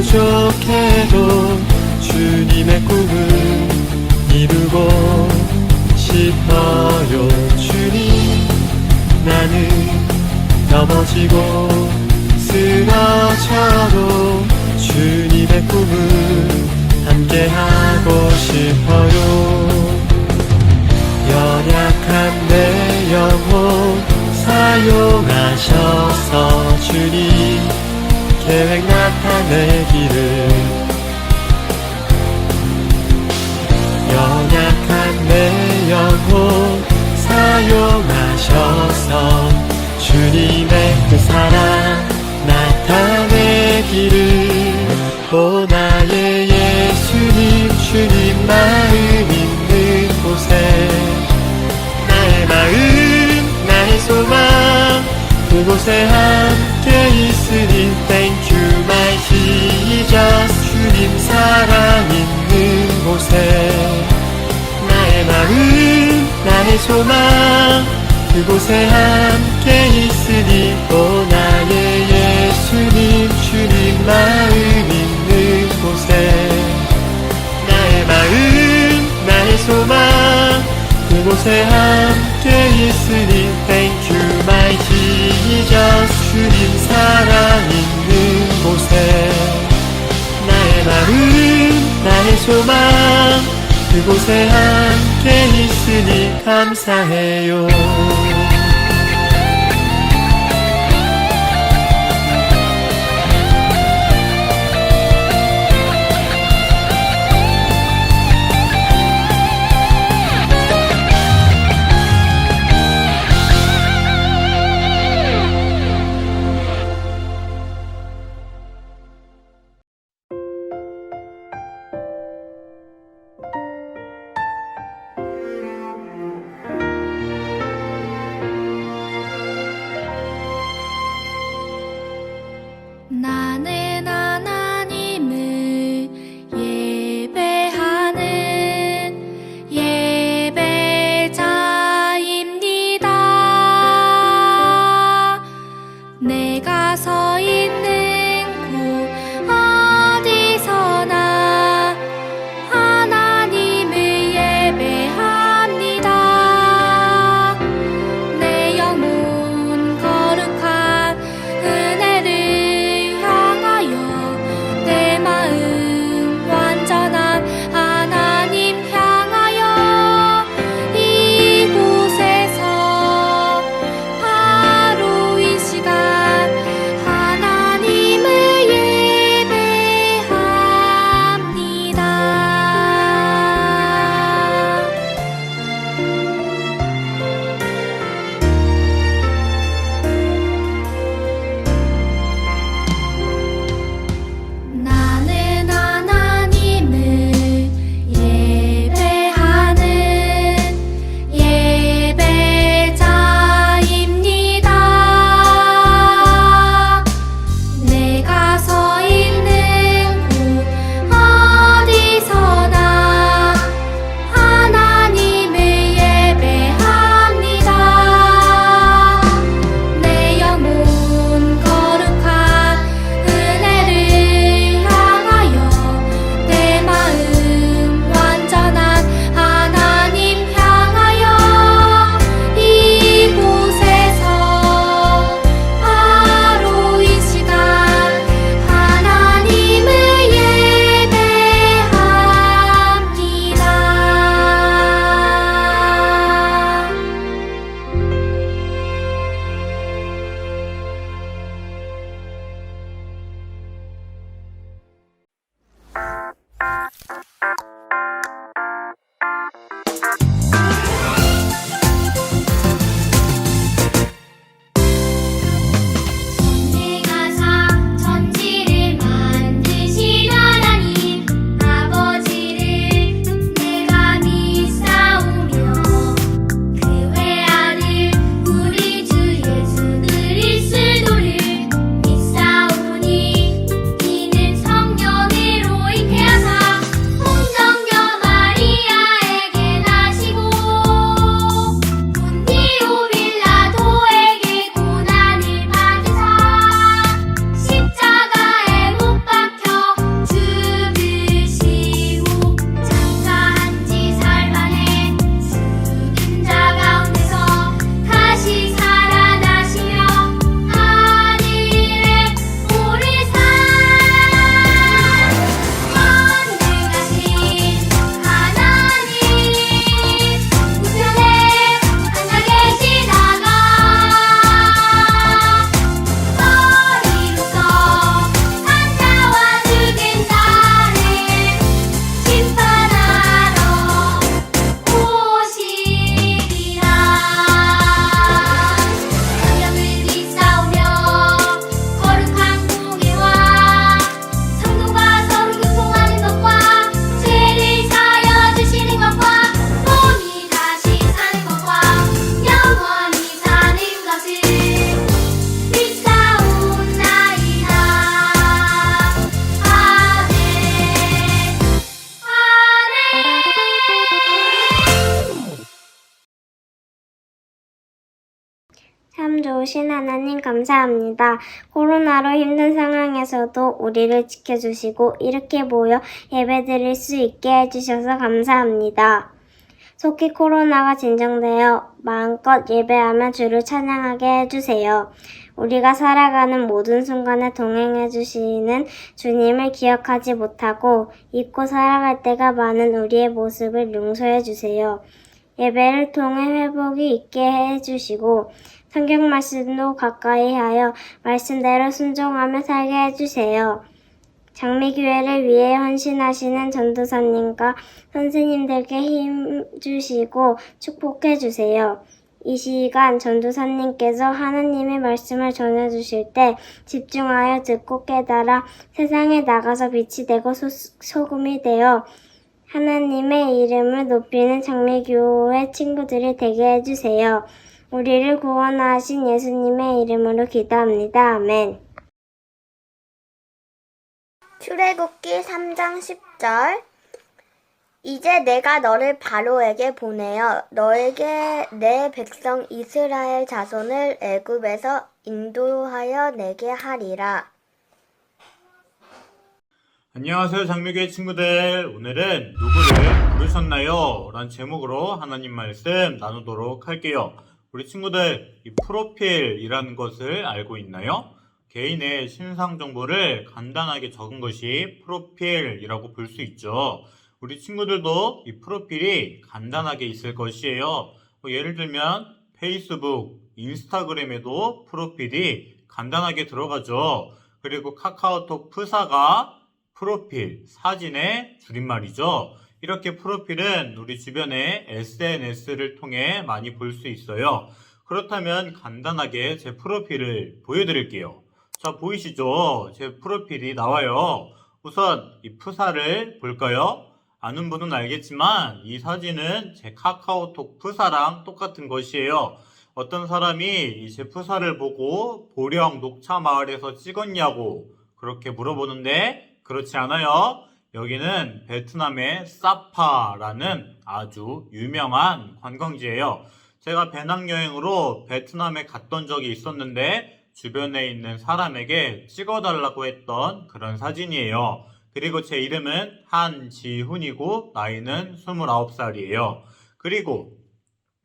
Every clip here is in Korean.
부족해도 주님의 꿈을 이루고 싶어요. 주님, 나는 넘어지고 쓰러져도 주님의 꿈을 함께하고 싶어요. 연약한 내 영혼 사용하셔서 주님 계획 나타내기를. 연약한 내 영혼 사용하셔서 주님의 그 사랑 나타내기를. 오 나의 예수님, 주님 마음 있는 곳에 나의 마음, 나의 소망 그곳에 함께 있으니 Thank you my Jesus. 주님 사랑 있는 곳에 나의 마음, 나의 소망 그곳에 함께 있으니. 오 나의 예수님, 주님 마음 있는 곳에 나의 마음, 나의 소망 그곳에 함께 있으니 Thank you my Jesus. 주님 사랑 있는 곳에 나의 마음, 나의 소망 그곳에 함께 있으니 감사해요. 참 좋으신 하나님 감사합니다. 코로나로 힘든 상황에서도 우리를 지켜주시고 이렇게 모여 예배드릴 수 있게 해주셔서 감사합니다. 속히 코로나가 진정되어 마음껏 예배하며 주를 찬양하게 해주세요. 우리가 살아가는 모든 순간에 동행해주시는 주님을 기억하지 못하고 잊고 살아갈 때가 많은 우리의 모습을 용서해주세요. 예배를 통해 회복이 있게 해주시고 성경 말씀도 가까이 하여 말씀대로 순종하며 살게 해주세요. 장미교회를 위해 헌신하시는 전도사님과 선생님들께 힘 주시고 축복해 주세요. 이 시간 전도사님께서 하나님의 말씀을 전해주실 때 집중하여 듣고 깨달아 세상에 나가서 빛이 되고 소금이 되어 하나님의 이름을 높이는 장미교회 친구들이 되게 해주세요. 우리를 구원하신 예수님의 이름으로 기도합니다. 아멘. 출애굽기 3장 10절 이제 내가 너를 바로에게 보내어 너에게 내 백성 이스라엘 자손을 애굽에서 인도하여 내게 하리라. 안녕하세요, 장미교회 친구들. 오늘은 누구를 부르셨나요? 라는 제목으로 하나님 말씀 나누도록 할게요. 우리 친구들, 이 프로필이라는 것을 알고 있나요? 개인의 신상 정보를 간단하게 적은 것이 프로필이라고 볼 수 있죠. 우리 친구들도 이 프로필이 간단하게 있을 것이에요. 예를 들면 페이스북, 인스타그램에도 프로필이 간단하게 들어가죠. 그리고 카카오톡 프사가 프로필, 사진의 줄임말이죠. 이렇게 프로필은 우리 주변의 SNS를 통해 많이 볼 수 있어요. 그렇다면 간단하게 제 프로필을 보여드릴게요. 자, 보이시죠? 제 프로필이 나와요. 우선 이 프사를 볼까요? 아는 분은 알겠지만 이 사진은 제 카카오톡 프사랑 똑같은 것이에요. 어떤 사람이 제 프사를 보고 보령 녹차마을에서 찍었냐고 그렇게 물어보는데 그렇지 않아요. 여기는 베트남의 사파라는 아주 유명한 관광지예요. 제가 배낭여행으로 베트남에 갔던 적이 있었는데 주변에 있는 사람에게 찍어달라고 했던 그런 사진이에요. 그리고 제 이름은 한지훈이고 나이는 29살이에요. 그리고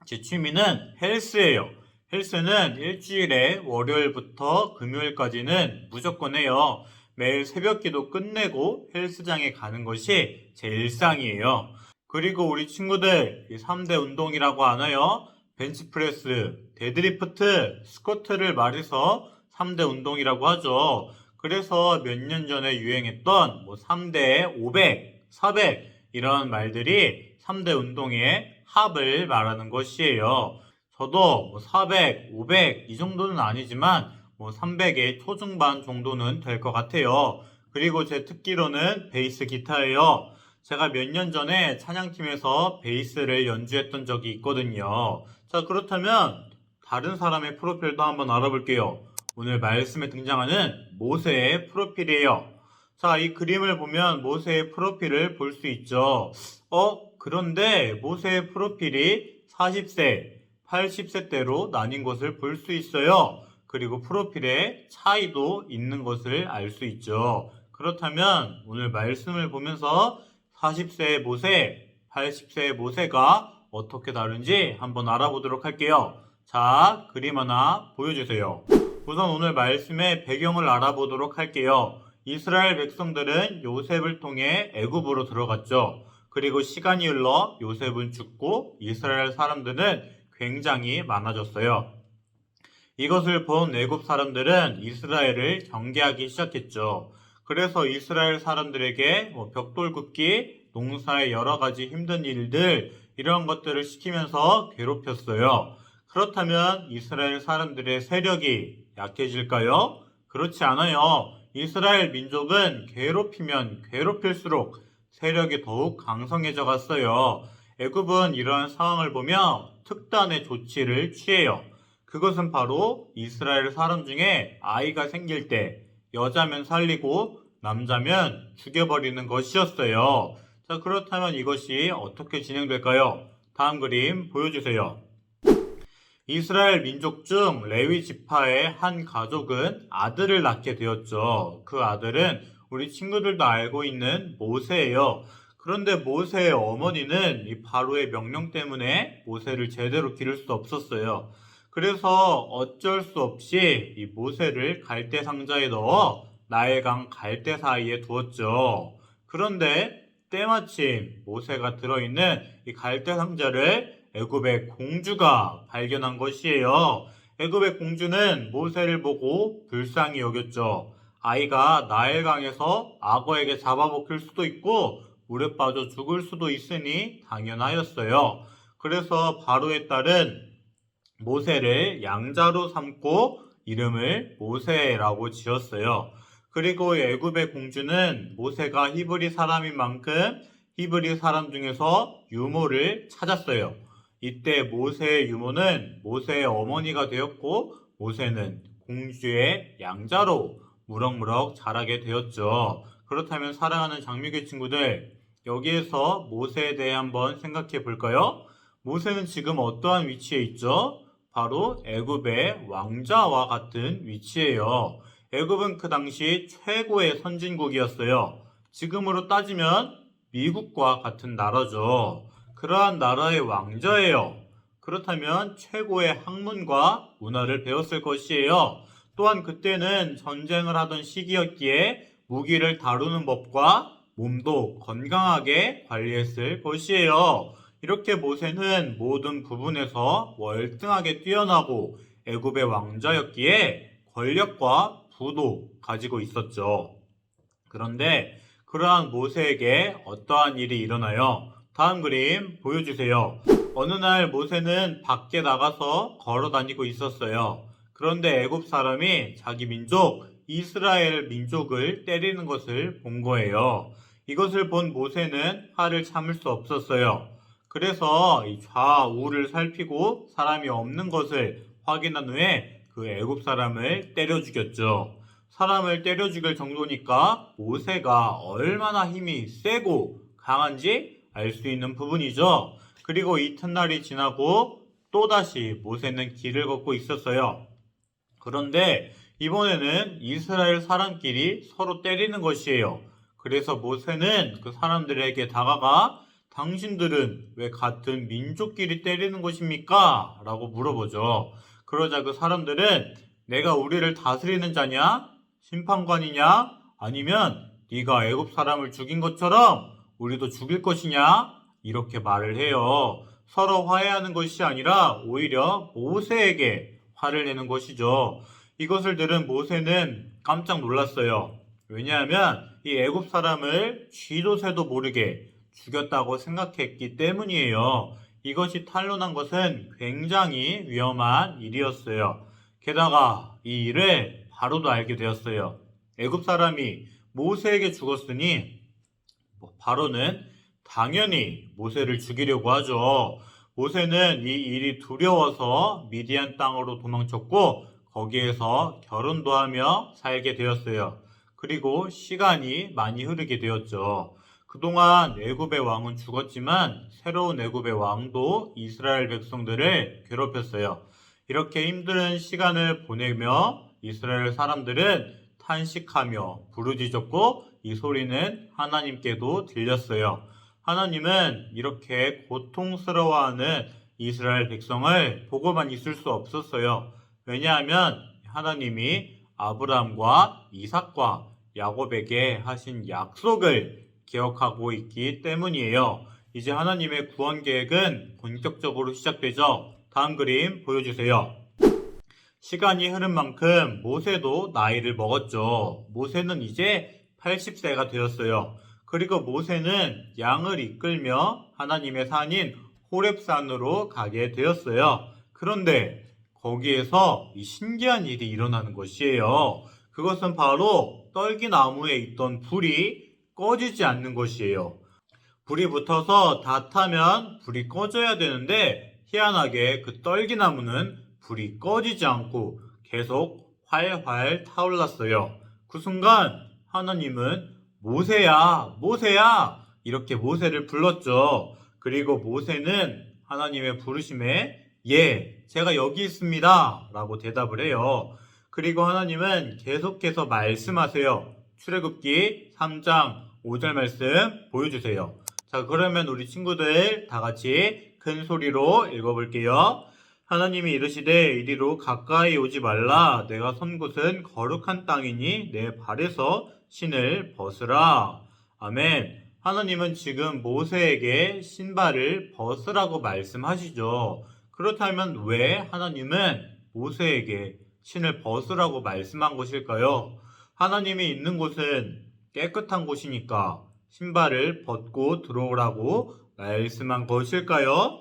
제 취미는 헬스예요. 헬스는 일주일에 월요일부터 금요일까지는 무조건 해요. 매일 새벽기도 끝내고 헬스장에 가는 것이 제 일상이에요. 그리고 우리 친구들 3대 운동이라고 하나요? 벤치프레스, 데드리프트, 스쿼트를 말해서 3대 운동이라고 하죠. 그래서 몇 년 전에 유행했던 3대 500, 400 이런 말들이 3대 운동의 합을 말하는 것이에요. 저도 400, 500 이 정도는 아니지만 300의 초중반 정도는 될 것 같아요. 그리고 제 특기로는 베이스 기타예요. 제가 몇 년 전에 찬양팀에서 베이스를 연주했던 적이 있거든요. 자, 그렇다면 다른 사람의 프로필도 한번 알아볼게요. 오늘 말씀에 등장하는 모세의 프로필이에요. 자, 이 그림을 보면 모세의 프로필을 볼 수 있죠. 그런데 모세의 프로필이 40세, 80세대로 나뉜 것을 볼 수 있어요. 그리고 프로필에 차이도 있는 것을 알 수 있죠. 그렇다면 오늘 말씀을 보면서 40세의 모세, 80세의 모세가 어떻게 다른지 한번 알아보도록 할게요. 자, 그림 하나 보여주세요. 우선 오늘 말씀의 배경을 알아보도록 할게요. 이스라엘 백성들은 요셉을 통해 애굽으로 들어갔죠. 그리고 시간이 흘러 요셉은 죽고 이스라엘 사람들은 굉장히 많아졌어요. 이것을 본 애굽 사람들은 이스라엘을 경계하기 시작했죠. 그래서 이스라엘 사람들에게 벽돌 굽기, 농사의 여러 가지 힘든 일들 이런 것들을 시키면서 괴롭혔어요. 그렇다면 이스라엘 사람들의 세력이 약해질까요? 그렇지 않아요. 이스라엘 민족은 괴롭히면 괴롭힐수록 세력이 더욱 강성해져 갔어요. 애굽은 이러한 상황을 보며 특단의 조치를 취해요. 그것은 바로 이스라엘 사람 중에 아이가 생길 때 여자면 살리고 남자면 죽여버리는 것이었어요. 자, 그렇다면 이것이 어떻게 진행될까요? 다음 그림 보여주세요. 이스라엘 민족 중 레위 지파의 한 가족은 아들을 낳게 되었죠. 그 아들은 우리 친구들도 알고 있는 모세예요. 그런데 모세의 어머니는 이 바로의 명령 때문에 모세를 제대로 기를 수 없었어요. 그래서 어쩔 수 없이 이 모세를 갈대 상자에 넣어 나일강 갈대 사이에 두었죠. 그런데 때마침 모세가 들어있는 이 갈대 상자를 애굽의 공주가 발견한 것이에요. 애굽의 공주는 모세를 보고 불쌍히 여겼죠. 아이가 나일강에서 악어에게 잡아먹힐 수도 있고 물에 빠져 죽을 수도 있으니 당연하였어요. 그래서 바로의 딸은 모세를 양자로 삼고 이름을 모세라고 지었어요. 그리고 애굽의 공주는 모세가 히브리 사람인 만큼 히브리 사람 중에서 유모를 찾았어요. 이때 모세의 유모는 모세의 어머니가 되었고 모세는 공주의 양자로 무럭무럭 자라게 되었죠. 그렇다면 사랑하는 장미교 친구들, 여기에서 모세에 대해 한번 생각해 볼까요? 모세는 지금 어떠한 위치에 있죠? 바로 애굽의 왕자와 같은 위치예요. 애굽은 그 당시 최고의 선진국이었어요. 지금으로 따지면 미국과 같은 나라죠. 그러한 나라의 왕자예요. 그렇다면 최고의 학문과 문화를 배웠을 것이에요. 또한 그때는 전쟁을 하던 시기였기에 무기를 다루는 법과 몸도 건강하게 관리했을 것이에요. 이렇게 모세는 모든 부분에서 월등하게 뛰어나고 애굽의 왕자였기에 권력과 부도 가지고 있었죠. 그런데 그러한 모세에게 어떠한 일이 일어나요? 다음 그림 보여주세요. 어느 날 모세는 밖에 나가서 걸어 다니고 있었어요. 그런데 애굽 사람이 자기 민족 이스라엘 민족을 때리는 것을 본 거예요. 이것을 본 모세는 화를 참을 수 없었어요. 그래서 이 좌우를 살피고 사람이 없는 것을 확인한 후에 그 애굽 사람을 때려 죽였죠. 사람을 때려 죽일 정도니까 모세가 얼마나 힘이 세고 강한지 알 수 있는 부분이죠. 그리고 이튿날이 지나고 또다시 모세는 길을 걷고 있었어요. 그런데 이번에는 이스라엘 사람끼리 서로 때리는 것이에요. 그래서 모세는 그 사람들에게 다가가 당신들은 왜 같은 민족끼리 때리는 것입니까? 라고 물어보죠. 그러자 그 사람들은 내가 우리를 다스리는 자냐? 심판관이냐? 아니면 네가 애굽 사람을 죽인 것처럼 우리도 죽일 것이냐? 이렇게 말을 해요. 서로 화해하는 것이 아니라 오히려 모세에게 화를 내는 것이죠. 이것을 들은 모세는 깜짝 놀랐어요. 왜냐하면 이 애굽 사람을 쥐도 새도 모르게 죽였다고 생각했기 때문이에요. 이것이 탄로난 것은 굉장히 위험한 일이었어요. 게다가 이 일을 바로도 알게 되었어요. 애굽 사람이 모세에게 죽었으니 바로는 당연히 모세를 죽이려고 하죠. 모세는 이 일이 두려워서 미디안 땅으로 도망쳤고 거기에서 결혼도 하며 살게 되었어요. 그리고 시간이 많이 흐르게 되었죠. 그동안 애굽의 왕은 죽었지만 새로운 애굽의 왕도 이스라엘 백성들을 괴롭혔어요. 이렇게 힘든 시간을 보내며 이스라엘 사람들은 탄식하며 부르짖었고 이 소리는 하나님께도 들렸어요. 하나님은 이렇게 고통스러워하는 이스라엘 백성을 보고만 있을 수 없었어요. 왜냐하면 하나님이 아브라함과 이삭과 야곱에게 하신 약속을 기억하고 있기 때문이에요. 이제 하나님의 구원 계획은 본격적으로 시작되죠. 다음 그림 보여주세요. 시간이 흐른 만큼 모세도 나이를 먹었죠. 모세는 이제 80세가 되었어요. 그리고 모세는 양을 이끌며 하나님의 산인 호렙산으로 가게 되었어요. 그런데 거기에서 이 신기한 일이 일어나는 것이에요. 그것은 바로 떨기나무에 있던 불이 꺼지지 않는 것이에요. 불이 붙어서 다 타면 불이 꺼져야 되는데 희한하게 그 떨기나무는 불이 꺼지지 않고 계속 활활 타올랐어요. 그 순간 하나님은 모세야, 모세야! 이렇게 모세를 불렀죠. 그리고 모세는 하나님의 부르심에 예, 제가 여기 있습니다 라고 대답을 해요. 그리고 하나님은 계속해서 말씀하세요. 출애굽기 3장 5절 말씀 보여주세요. 자, 그러면 우리 친구들 다 같이 큰 소리로 읽어볼게요. 하나님이 이르시되 이리로 가까이 오지 말라. 내가 선 곳은 거룩한 땅이니 내 발에서 신을 벗으라. 아멘. 하나님은 지금 모세에게 신발을 벗으라고 말씀하시죠. 그렇다면 왜 하나님은 모세에게 신을 벗으라고 말씀한 것일까요? 하나님이 있는 곳은 깨끗한 곳이니까 신발을 벗고 들어오라고 말씀한 것일까요?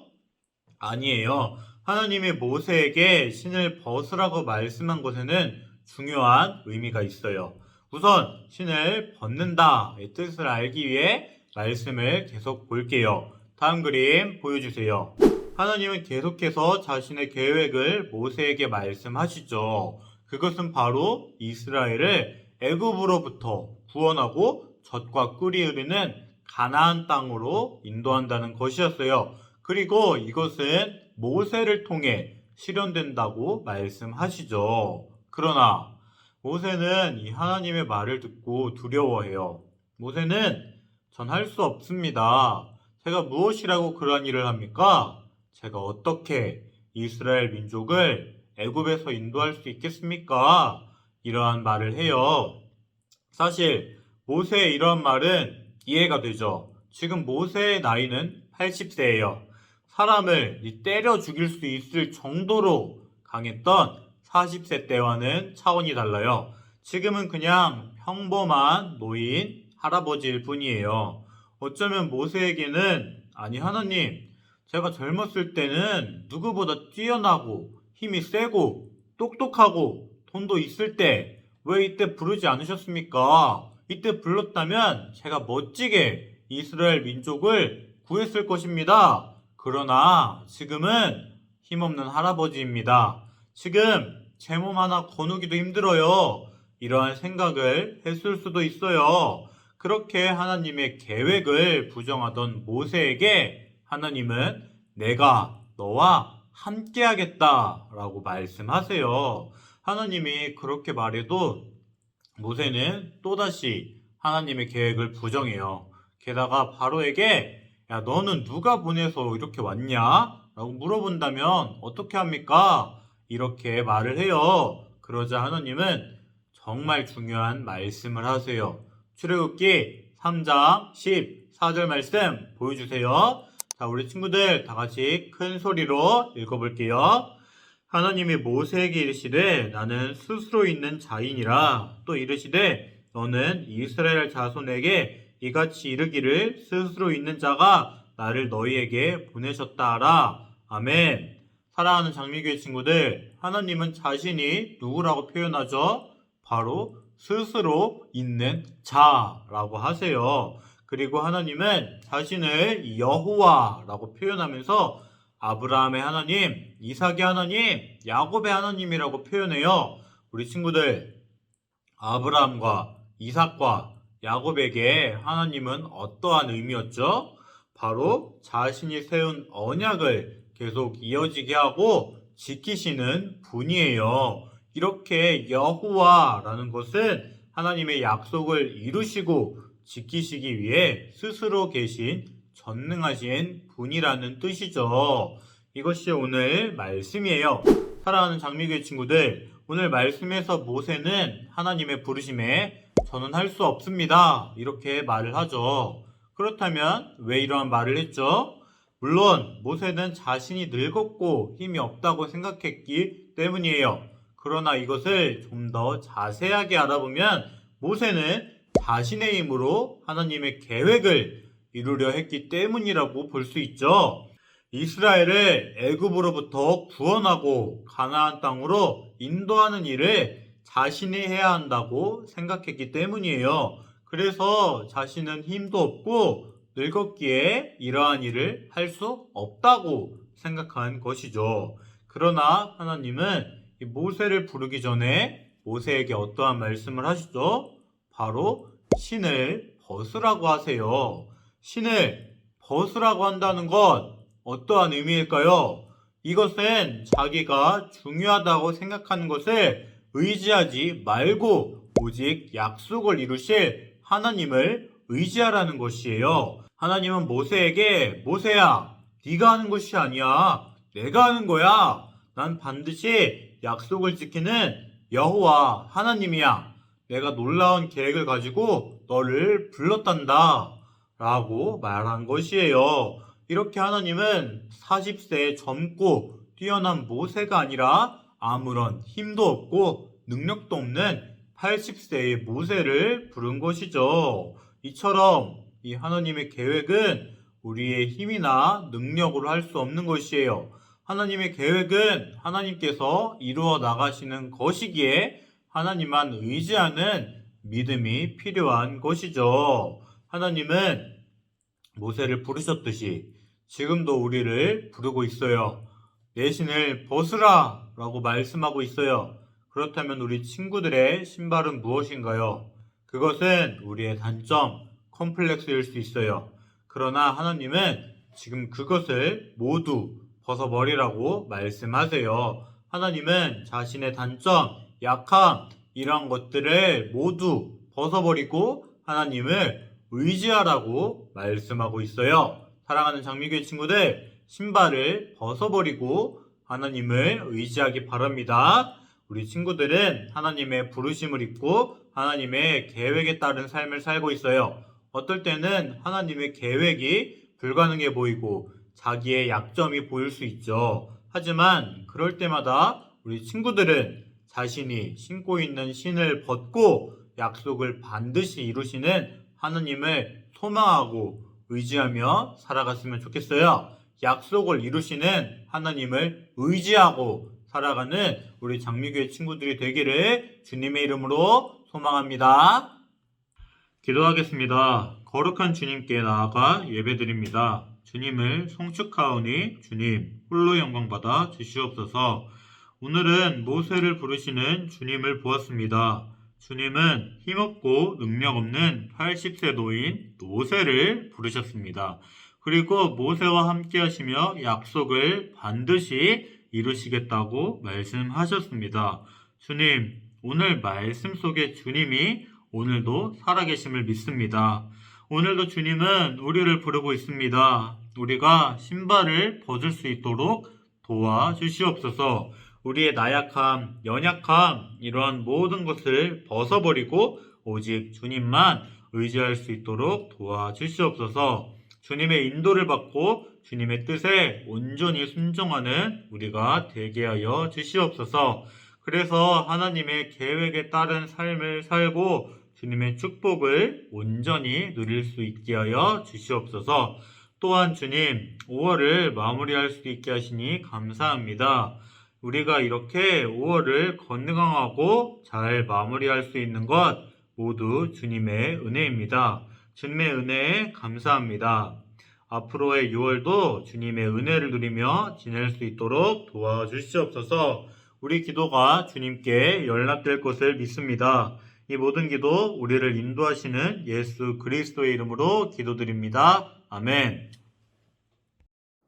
아니에요. 하나님이 모세에게 신을 벗으라고 말씀한 것에는 중요한 의미가 있어요. 우선 신을 벗는다의 뜻을 알기 위해 말씀을 계속 볼게요. 다음 그림 보여주세요. 하나님은 계속해서 자신의 계획을 모세에게 말씀하시죠. 그것은 바로 이스라엘을 애굽으로부터 구원하고 젖과 꿀이 흐르는 가나안 땅으로 인도한다는 것이었어요. 그리고 이것은 모세를 통해 실현된다고 말씀하시죠. 그러나 모세는 이 하나님의 말을 듣고 두려워해요. 모세는 전 할 수 없습니다. 제가 무엇이라고 그런 일을 합니까? 제가 어떻게 이스라엘 민족을 애굽에서 인도할 수 있겠습니까? 이러한 말을 해요. 사실 모세의 이러한 말은 이해가 되죠. 지금 모세의 나이는 80세예요. 사람을 때려 죽일 수 있을 정도로 강했던 40세 때와는 차원이 달라요. 지금은 그냥 평범한 노인, 할아버지일 뿐이에요. 어쩌면 모세에게는 아니 하나님, 제가 젊었을 때는 누구보다 뛰어나고 힘이 세고 똑똑하고 돈도 있을 때 왜 이때 부르지 않으셨습니까? 이때 불렀다면 제가 멋지게 이스라엘 민족을 구했을 것입니다. 그러나 지금은 힘없는 할아버지입니다. 지금 제 몸 하나 거누기도 힘들어요. 이러한 생각을 했을 수도 있어요. 그렇게 하나님의 계획을 부정하던 모세에게 하나님은 내가 너와 함께 하겠다라고 말씀하세요. 하나님이 그렇게 말해도 모세는 또다시 하나님의 계획을 부정해요. 게다가 바로에게 야, 너는 누가 보내서 이렇게 왔냐? 라고 물어본다면 어떻게 합니까? 이렇게 말을 해요. 그러자 하나님은 정말 중요한 말씀을 하세요. 출애굽기 3장 14절 말씀 보여주세요. 자, 우리 친구들 다 같이 큰 소리로 읽어볼게요. 하나님이 모세에게 이르시되 나는 스스로 있는 자이니라. 또 이르시되 너는 이스라엘 자손에게 이같이 이르기를 스스로 있는 자가 나를 너희에게 보내셨다 하라. 아멘. 사랑하는 장미교회 친구들, 하나님은 자신이 누구라고 표현하죠? 바로 스스로 있는 자라고 하세요. 그리고 하나님은 자신을 여호와라고 표현하면서 아브라함의 하나님, 이삭의 하나님, 야곱의 하나님이라고 표현해요. 우리 친구들, 아브라함과 이삭과 야곱에게 하나님은 어떠한 의미였죠? 바로 자신이 세운 언약을 계속 이어지게 하고 지키시는 분이에요. 이렇게 여호와라는 것은 하나님의 약속을 이루시고 지키시기 위해 스스로 계신 전능하신 분이라는 뜻이죠. 이것이 오늘 말씀이에요. 사랑하는 장미교회 친구들, 오늘 말씀에서 모세는 하나님의 부르심에 저는 할 수 없습니다. 이렇게 말을 하죠. 그렇다면 왜 이러한 말을 했죠? 물론 모세는 자신이 늙었고 힘이 없다고 생각했기 때문이에요. 그러나 이것을 좀 더 자세하게 알아보면 모세는 자신의 힘으로 하나님의 계획을 이루려 했기 때문이라고 볼 수 있죠. 이스라엘을 애굽으로부터 구원하고 가나안 땅으로 인도하는 일을 자신이 해야 한다고 생각했기 때문이에요. 그래서 자신은 힘도 없고 늙었기에 이러한 일을 할 수 없다고 생각한 것이죠. 그러나 하나님은 이 모세를 부르기 전에 모세에게 어떠한 말씀을 하시죠? 바로 신을 벗으라고 하세요. 신을 벗으라고 한다는 건 어떠한 의미일까요? 이것은 자기가 중요하다고 생각하는 것을 의지하지 말고 오직 약속을 이루실 하나님을 의지하라는 것이에요. 하나님은 모세에게 모세야, 네가 하는 것이 아니야. 내가 하는 거야. 난 반드시 약속을 지키는 여호와 하나님이야. 내가 놀라운 계획을 가지고 너를 불렀단다. 라고 말한 것이에요. 이렇게 하나님은 40세에 젊고 뛰어난 모세가 아니라 아무런 힘도 없고 능력도 없는 80세의 모세를 부른 것이죠. 이처럼 이 하나님의 계획은 우리의 힘이나 능력으로 할 수 없는 것이에요. 하나님의 계획은 하나님께서 이루어 나가시는 것이기에 하나님만 의지하는 믿음이 필요한 것이죠. 하나님은 모세를 부르셨듯이 지금도 우리를 부르고 있어요. 내 신을 벗으라 라고 말씀하고 있어요. 그렇다면 우리 친구들의 신발은 무엇인가요? 그것은 우리의 단점, 컴플렉스일 수 있어요. 그러나 하나님은 지금 그것을 모두 벗어버리라고 말씀하세요. 하나님은 자신의 단점, 약함, 이런 것들을 모두 벗어버리고 하나님을 의지하라고 말씀하고 있어요. 사랑하는 장미교회 친구들, 신발을 벗어버리고 하나님을 의지하기 바랍니다. 우리 친구들은 하나님의 부르심을 입고 하나님의 계획에 따른 삶을 살고 있어요. 어떨 때는 하나님의 계획이 불가능해 보이고 자기의 약점이 보일 수 있죠. 하지만 그럴 때마다 우리 친구들은 자신이 신고 있는 신을 벗고 약속을 반드시 이루시는 하나님을 소망하고 의지하며 살아갔으면 좋겠어요. 약속을 이루시는 하나님을 의지하고 살아가는 우리 장미교회 친구들이 되기를 주님의 이름으로 소망합니다. 기도하겠습니다. 거룩한 주님께 나아가 예배드립니다. 주님을 송축하오니 주님 홀로 영광받아 주시옵소서. 오늘은 모세를 부르시는 주님을 보았습니다. 주님은 힘없고 능력 없는 80세 노인 모세를 부르셨습니다. 그리고 모세와 함께 하시며 약속을 반드시 이루시겠다고 말씀하셨습니다. 주님, 오늘 말씀 속에 주님이 오늘도 살아계심을 믿습니다. 오늘도 주님은 우리를 부르고 있습니다. 우리가 신발을 벗을 수 있도록 도와주시옵소서. 우리의 나약함, 연약함, 이러한 모든 것을 벗어버리고 오직 주님만 의지할 수 있도록 도와주시옵소서. 주님의 인도를 받고 주님의 뜻에 온전히 순종하는 우리가 되게 하여 주시옵소서. 그래서 하나님의 계획에 따른 삶을 살고 주님의 축복을 온전히 누릴 수 있게 하여 주시옵소서. 또한 주님, 5월을 마무리할 수 있게 하시니 감사합니다. 우리가 이렇게 5월을 건강하고 잘 마무리할 수 있는 것 모두 주님의 은혜입니다. 주님의 은혜에 감사합니다. 앞으로의 6월도 주님의 은혜를 누리며 지낼 수 있도록 도와주시옵소서. 우리 기도가 주님께 연락될 것을 믿습니다. 이 모든 기도 우리를 인도하시는 예수 그리스도의 이름으로 기도드립니다. 아멘.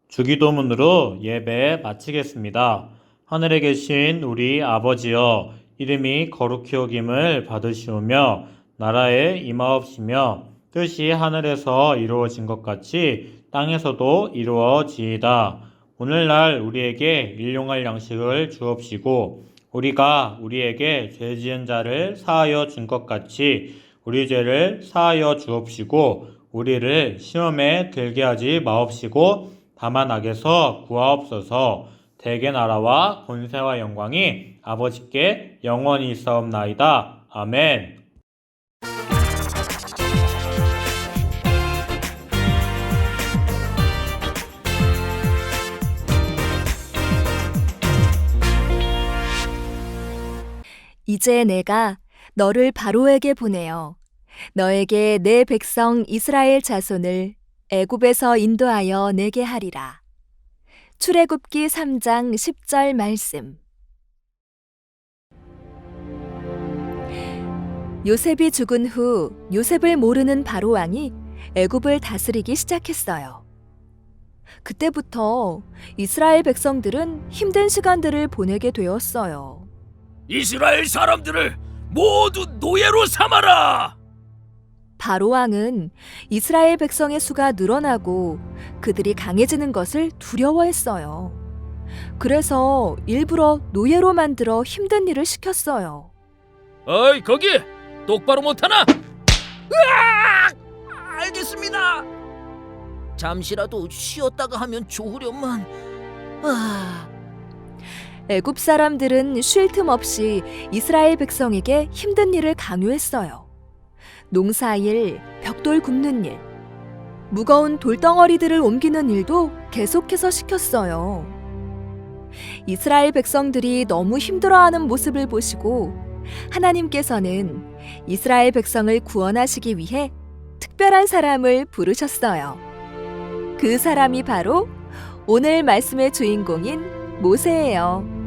주기도문으로 예배 마치겠습니다. 하늘에 계신 우리 아버지여, 이름이 거룩히 여김을 받으시오며 나라에 임하옵시며 뜻이 하늘에서 이루어진 것 같이 땅에서도 이루어지이다. 오늘날 우리에게 일용할 양식을 주옵시고 우리가 우리에게 죄 지은 자를 사하여 준 것 같이 우리 죄를 사하여 주옵시고 우리를 시험에 들게 하지 마옵시고 다만 악에서 구하옵소서. 대개 나라와 권세와 영광이 아버지께 영원히 있사옵나이다. 아멘. 이제 내가 너를 바로에게 보내어 너에게 내 백성 이스라엘 자손을 애굽에서 인도하여 내게 하리라. 출애굽기 3장 10절 말씀. 요셉이 죽은 후 요셉을 모르는 바로 왕이 애굽을 다스리기 시작했어요. 그때부터 이스라엘 백성들은 힘든 시간들을 보내게 되었어요. 이스라엘 사람들을 모두 노예로 삼아라! 바로 왕은 이스라엘 백성의 수가 늘어나고 그들이 강해지는 것을 두려워했어요. 그래서 일부러 노예로 만들어 힘든 일을 시켰어요. 어이, 거기! 똑바로 못하나? 으악! 알겠습니다. 잠시라도 쉬었다가 하면 좋으련만. 애굽 사람들은 쉴 틈 없이 이스라엘 백성에게 힘든 일을 강요했어요. 농사일, 벽돌 굽는 일, 무거운 돌덩어리들을 옮기는 일도 계속해서 시켰어요. 이스라엘 백성들이 너무 힘들어하는 모습을 보시고 하나님께서는 이스라엘 백성을 구원하시기 위해 특별한 사람을 부르셨어요. 그 사람이 바로 오늘 말씀의 주인공인 모세예요.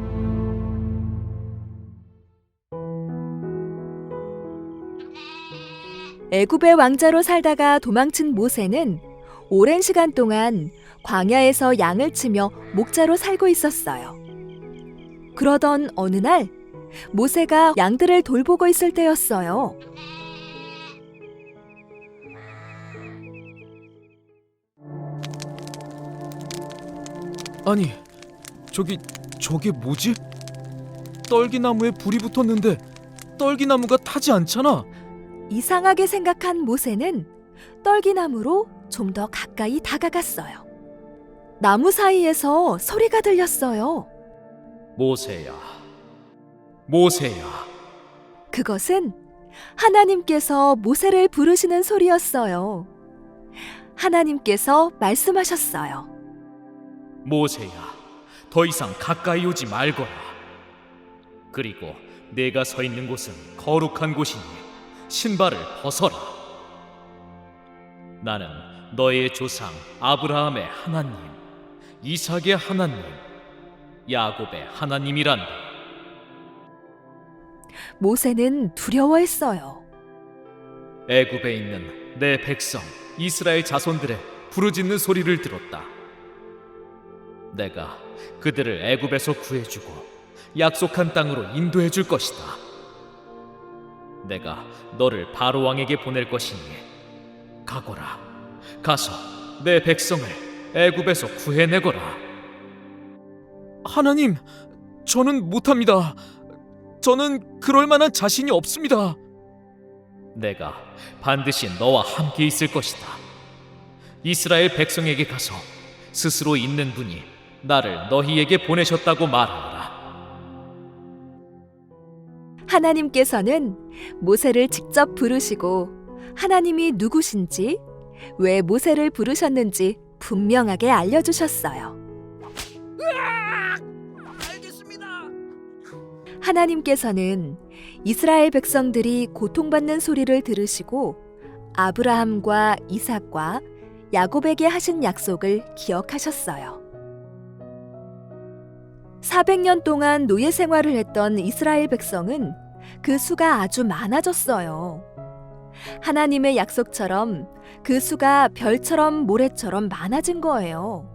애굽의 왕자로 살다가 도망친 모세는 오랜 시간 동안 광야에서 양을 치며 목자로 살고 있었어요. 그러던 어느 날 모세가 양들을 돌보고 있을 때였어요. 아니, 저게 뭐지? 떨기나무에 불이 붙었는데 떨기나무가 타지 않잖아. 이상하게 생각한 모세는 떨기나무로 좀 더 가까이 다가갔어요. 나무 사이에서 소리가 들렸어요. 모세야, 모세야. 그것은 하나님께서 모세를 부르시는 소리였어요. 하나님께서 말씀하셨어요. 모세야, 더 이상 가까이 오지 말거라. 그리고 내가 서 있는 곳은 거룩한 곳이니 신발을 벗어라. 나는 너의 조상 아브라함의 하나님, 이삭의 하나님, 야곱의 하나님이란다. 모세는 두려워했어요. 애굽에 있는 내 백성 이스라엘 자손들의 부르짖는 소리를 들었다. 내가 그들을 애굽에서 구해주고 약속한 땅으로 인도해 줄 것이다. 내가 너를 바로 왕에게 보낼 것이니 가거라. 가서 내 백성을 애굽에서 구해내거라. 하나님, 저는 못합니다. 저는 그럴 만한 자신이 없습니다. 내가 반드시 너와 함께 있을 것이다. 이스라엘 백성에게 가서 스스로 있는 분이 나를 너희에게 보내셨다고 말하라. 하나님께서는 모세를 직접 부르시고 하나님이 누구신지, 왜 모세를 부르셨는지 분명하게 알려주셨어요. 알겠습니다. 하나님께서는 이스라엘 백성들이 고통받는 소리를 들으시고 아브라함과 이삭과 야곱에게 하신 약속을 기억하셨어요. 400년 동안 노예 생활을 했던 이스라엘 백성은 그 수가 아주 많아졌어요. 하나님의 약속처럼 그 수가 별처럼 모래처럼 많아진 거예요.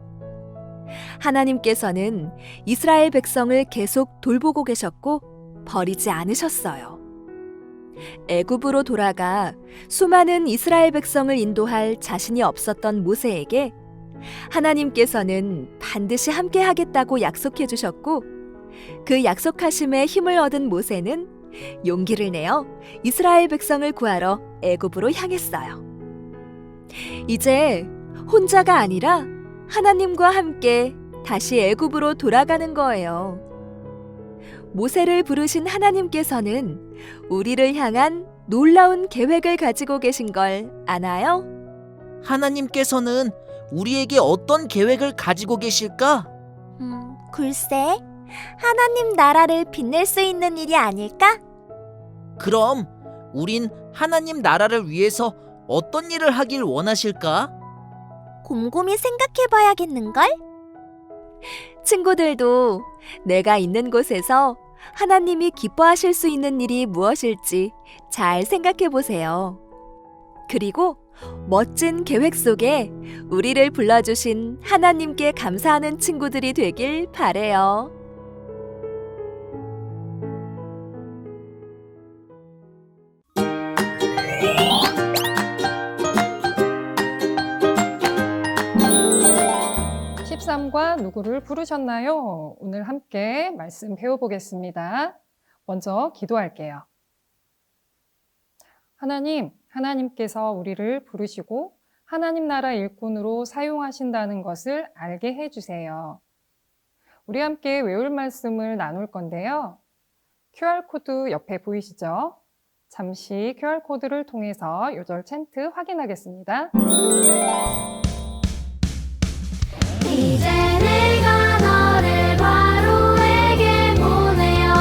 하나님께서는 이스라엘 백성을 계속 돌보고 계셨고 버리지 않으셨어요. 애굽으로 돌아가 수많은 이스라엘 백성을 인도할 자신이 없었던 모세에게 하나님께서는 반드시 함께 하겠다고 약속해 주셨고, 그 약속하심에 힘을 얻은 모세는 용기를 내어 이스라엘 백성을 구하러 애굽으로 향했어요. 이제 혼자가 아니라 하나님과 함께 다시 애굽으로 돌아가는 거예요. 모세를 부르신 하나님께서는 우리를 향한 놀라운 계획을 가지고 계신 걸 아나요? 하나님께서는 우리에게 어떤 계획을 가지고 계실까? 글쎄, 하나님 나라를 빛낼 수 있는 일이 아닐까? 그럼 우린 하나님 나라를 위해서 어떤 일을 하길 원하실까? 곰곰이 생각해 봐야겠는걸? 친구들도 내가 있는 곳에서 하나님이 기뻐하실 수 있는 일이 무엇일지 잘 생각해 보세요. 그리고 멋진 계획 속에 우리를 불러주신 하나님께 감사하는 친구들이 되길 바래요. 13과 누구를 부르셨나요? 오늘 함께 말씀 배워보겠습니다. 먼저 기도할게요. 하나님, 하나님께서 우리를 부르시고 하나님 나라 일꾼으로 사용하신다는 것을 알게 해주세요. 우리 함께 외울 말씀을 나눌 건데요. QR코드 옆에 보이시죠? 잠시 QR코드를 통해서 요절 챈트 확인하겠습니다. 이제 내가 너를 바로에게 보내어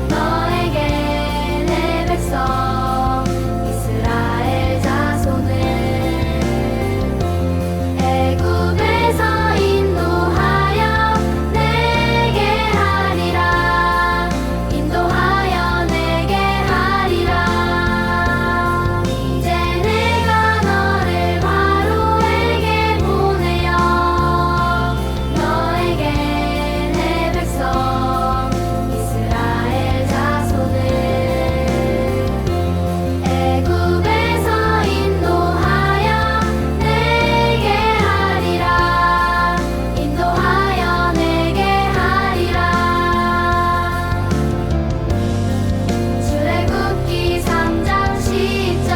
너에게 내 백성 이스라엘 자손을 애굽에서 인도하여 내게 하리라 인도하여 내게 하리라 이제 내가 너를 바로에게 보내어 너에게 내 백성 이스라엘 자손을 애굽에서 인도하여 내게 하리라 인도하여 내게 하리라 출애굽기 3장 10절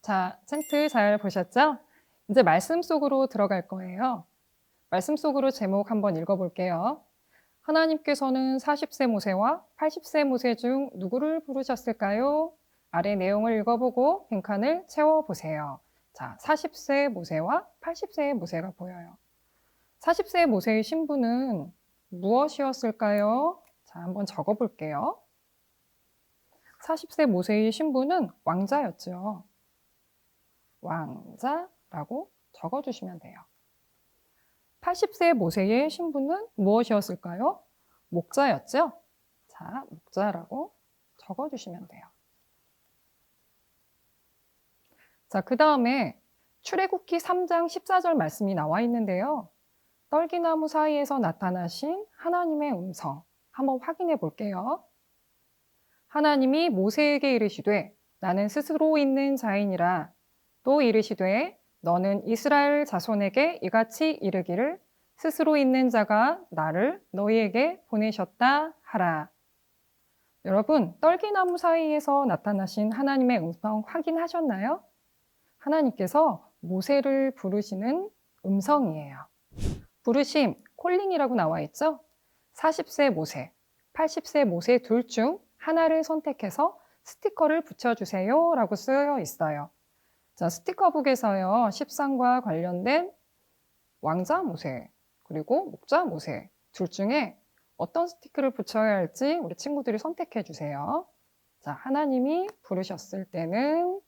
자, 챈트 잘 보셨죠? 이제 말씀 속으로 들어갈 거예요. 말씀 속으로 제목 한번 읽어볼게요. 하나님께서는 40세 모세와 80세 모세 중 누구를 부르셨을까요? 아래 내용을 읽어보고 빈칸을 채워보세요. 자, 40세 모세와 80세 모세가 보여요. 40세 모세의 신분은 무엇이었을까요? 자, 한번 적어볼게요. 40세 모세의 신분은 왕자였죠. 왕자라고 적어주시면 돼요. 80세 모세의 신분은 무엇이었을까요? 목자였죠? 자, 목자라고 적어주시면 돼요. 자, 그 다음에 출애굽기 3장 14절 말씀이 나와 있는데요. 떨기나무 사이에서 나타나신 하나님의 음성 한번 확인해 볼게요. 하나님이 모세에게 이르시되 나는 스스로 있는 자이니라 또 이르시되 너는 이스라엘 자손에게 이같이 이르기를 스스로 있는 자가 나를 너희에게 보내셨다 하라. 여러분, 떨기나무 사이에서 나타나신 하나님의 음성 확인하셨나요? 하나님께서 모세를 부르시는 음성이에요. 부르심, 콜링이라고 나와 있죠? 40세 모세, 80세 모세 둘 중 하나를 선택해서 스티커를 붙여주세요 라고 쓰여 있어요. 자, 스티커북에서요, 13과 관련된 왕자 모세, 그리고 목자 모세 둘 중에 어떤 스티커를 붙여야 할지 우리 친구들이 선택해 주세요. 자, 하나님이 부르셨을 때는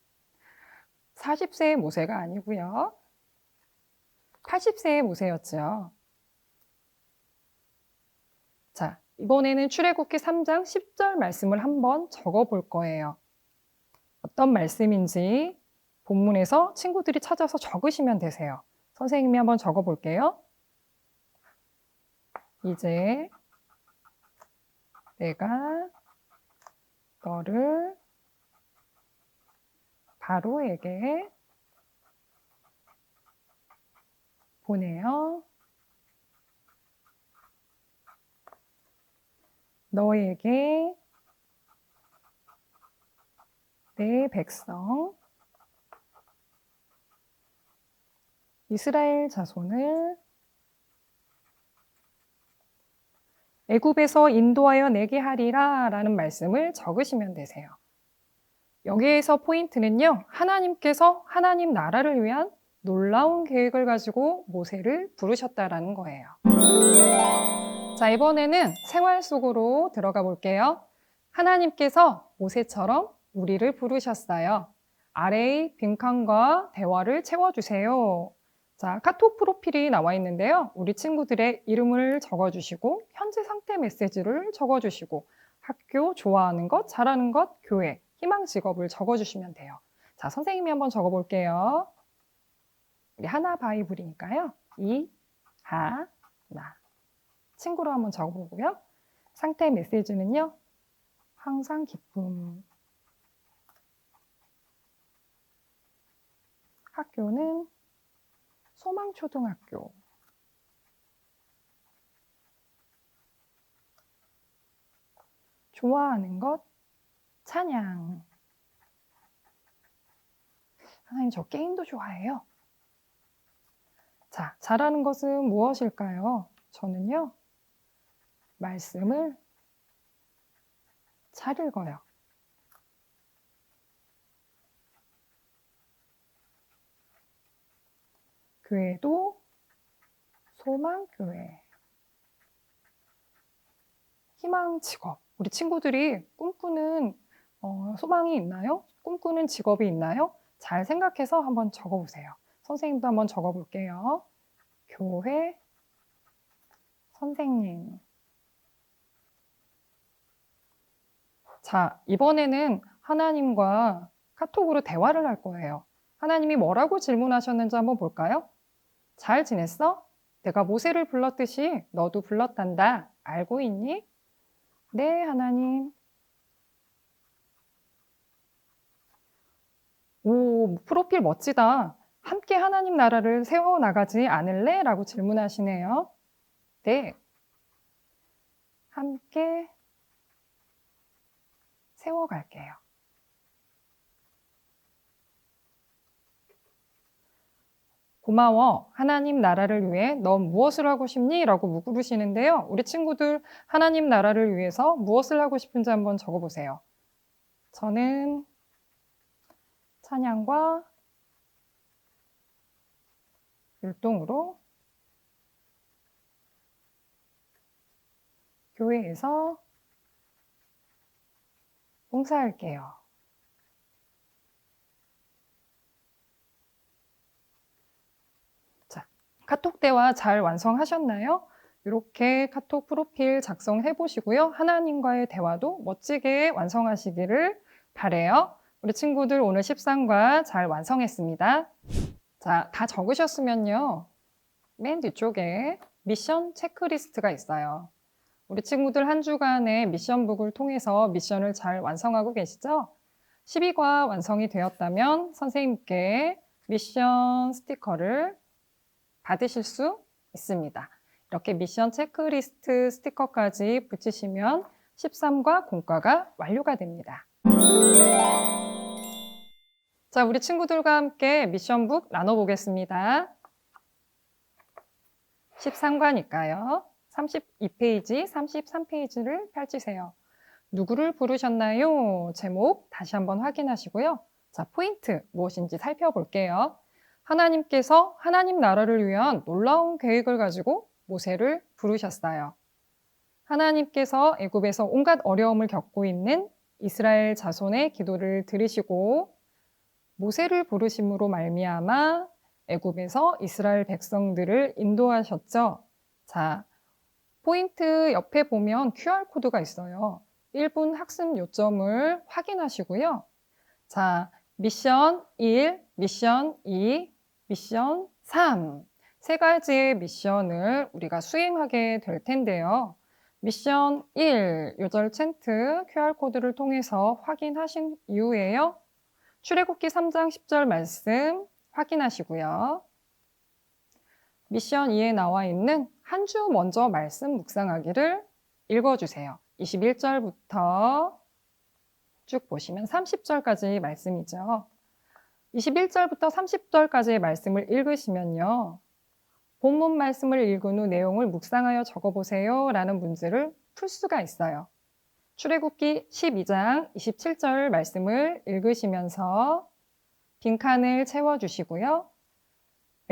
40세의 모세가 아니고요. 80세의 모세였죠. 자, 이번에는 출애굽기 3장 10절 말씀을 한번 적어 볼 거예요. 어떤 말씀인지 본문에서 친구들이 찾아서 적으시면 되세요. 선생님이 한번 적어 볼게요. 이제 내가 너를 바로에게 보내어 너에게 내 백성 이스라엘 자손을 애굽에서 인도하여 내게 하리라 라는 말씀을 적으시면 되세요. 여기에서 포인트는요, 하나님께서 하나님 나라를 위한 놀라운 계획을 가지고 모세를 부르셨다라는 거예요. 자, 이번에는 생활 속으로 들어가 볼게요. 하나님께서 모세처럼 우리를 부르셨어요. 아래의 빈칸과 대화를 채워주세요. 자, 카톡 프로필이 나와 있는데요. 우리 친구들의 이름을 적어주시고 현재 상태 메시지를 적어주시고 학교, 좋아하는 것, 잘하는 것, 교회, 희망 직업을 적어주시면 돼요. 자, 선생님이 한번 적어볼게요. 우리 하나 바이블이니까요. 하나. 친구로 한번 적어보고요. 상태 메시지는요. 항상 기쁨. 학교는 소망초등학교. 좋아하는 것, 찬양. 하나님, 저 게임도 좋아해요. 자, 잘하는 것은 무엇일까요? 저는요, 말씀을 잘 읽어요. 교회도 소망교회. 희망 직업. 우리 친구들이 꿈꾸는 소망이 있나요? 꿈꾸는 직업이 있나요? 잘 생각해서 한번 적어보세요. 선생님도 한번 적어볼게요. 교회, 선생님. 자, 이번에는 하나님과 카톡으로 대화를 할 거예요. 하나님이 뭐라고 질문하셨는지 한번 볼까요? 잘 지냈어? 내가 모세를 불렀듯이 너도 불렀단다. 알고 있니? 네, 하나님. 오, 프로필 멋지다. 함께 하나님 나라를 세워나가지 않을래? 라고 질문하시네요. 네. 함께 세워갈게요. 고마워. 하나님 나라를 위해 넌 무엇을 하고 싶니? 라고 물으시는데요. 우리 친구들 하나님 나라를 위해서 무엇을 하고 싶은지 한번 적어보세요. 저는 찬양과 율동으로 교회에서 봉사할게요. 자, 카톡 대화 잘 완성하셨나요? 이렇게 카톡 프로필 작성해 보시고요. 하나님과의 대화도 멋지게 완성하시기를 바래요. 우리 친구들 오늘 13과 잘 완성했습니다. 자, 다 적으셨으면요. 맨 뒤쪽에 미션 체크리스트가 있어요. 우리 친구들 한 주간의 미션북을 통해서 미션을 잘 완성하고 계시죠? 12과 완성이 되었다면 선생님께 미션 스티커를 받으실 수 있습니다. 이렇게 미션 체크리스트 스티커까지 붙이시면 13과 공과가 완료가 됩니다. 자, 우리 친구들과 함께 미션북 나눠보겠습니다. 13과니까요. 32페이지, 33페이지를 펼치세요. 누구를 부르셨나요? 제목 다시 한번 확인하시고요. 자, 포인트 무엇인지 살펴볼게요. 하나님께서 하나님 나라를 위한 놀라운 계획을 가지고 모세를 부르셨어요. 하나님께서 애굽에서 온갖 어려움을 겪고 있는 이스라엘 자손의 기도를 들으시고 모세를 부르심으로 말미암아 애굽에서 이스라엘 백성들을 인도하셨죠. 자, 포인트 옆에 보면 QR코드가 있어요. 1분 학습 요점을 확인하시고요. 자, 미션 1, 미션 2, 미션 3. 세 가지의 미션을 우리가 수행하게 될 텐데요. 미션 1, 요절 챈트 QR코드를 통해서 확인하신 이후에요. 출애굽기 3장 10절 말씀 확인하시고요. 미션 2에 나와 있는 한 주 먼저 말씀 묵상하기를 읽어주세요. 21절부터 쭉 보시면 30절까지 말씀이죠. 21절부터 30절까지의 말씀을 읽으시면요. 본문 말씀을 읽은 후 내용을 묵상하여 적어보세요 라는 문제를 풀 수가 있어요. 출애굽기 12장 27절 말씀을 읽으시면서 빈칸을 채워주시고요.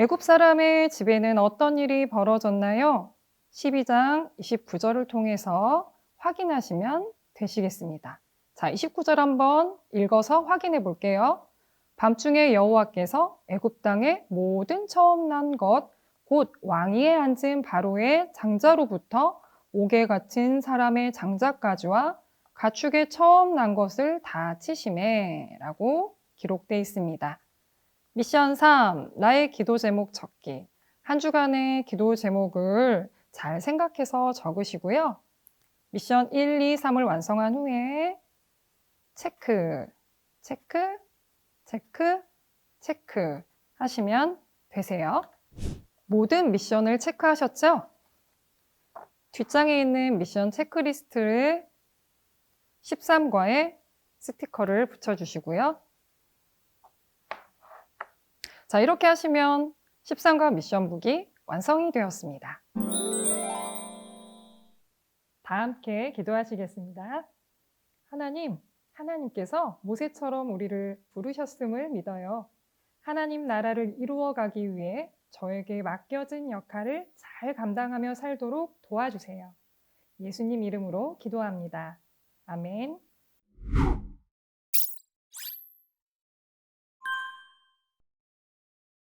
애굽 사람의 집에는 어떤 일이 벌어졌나요? 12장 29절을 통해서 확인하시면 되시겠습니다. 자, 29절 한번 읽어서 확인해 볼게요. 밤중에 여호와께서 애굽 땅의 모든 처음 난 것, 곧 왕위에 앉은 바로의 장자로부터 옥에 갇힌 사람의 장작가지와 가축에 처음 난 것을 다 치심에 라고 기록되어 있습니다. 미션 3, 나의 기도 제목 적기. 한 주간의 기도 제목을 잘 생각해서 적으시고요. 미션 1, 2, 3을 완성한 후에 체크, 체크, 체크, 체크 하시면 되세요. 모든 미션을 체크하셨죠? 뒷장에 있는 미션 체크리스트를 13과에 스티커를 붙여주시고요. 자, 이렇게 하시면 13과 미션북이 완성이 되었습니다. 다 함께 기도하시겠습니다. 하나님께서 모세처럼 우리를 부르셨음을 믿어요. 하나님 나라를 이루어가기 위해 저에게 맡겨진 역할을 잘 감당하며 살도록 도와주세요. 예수님 이름으로 기도합니다. 아멘.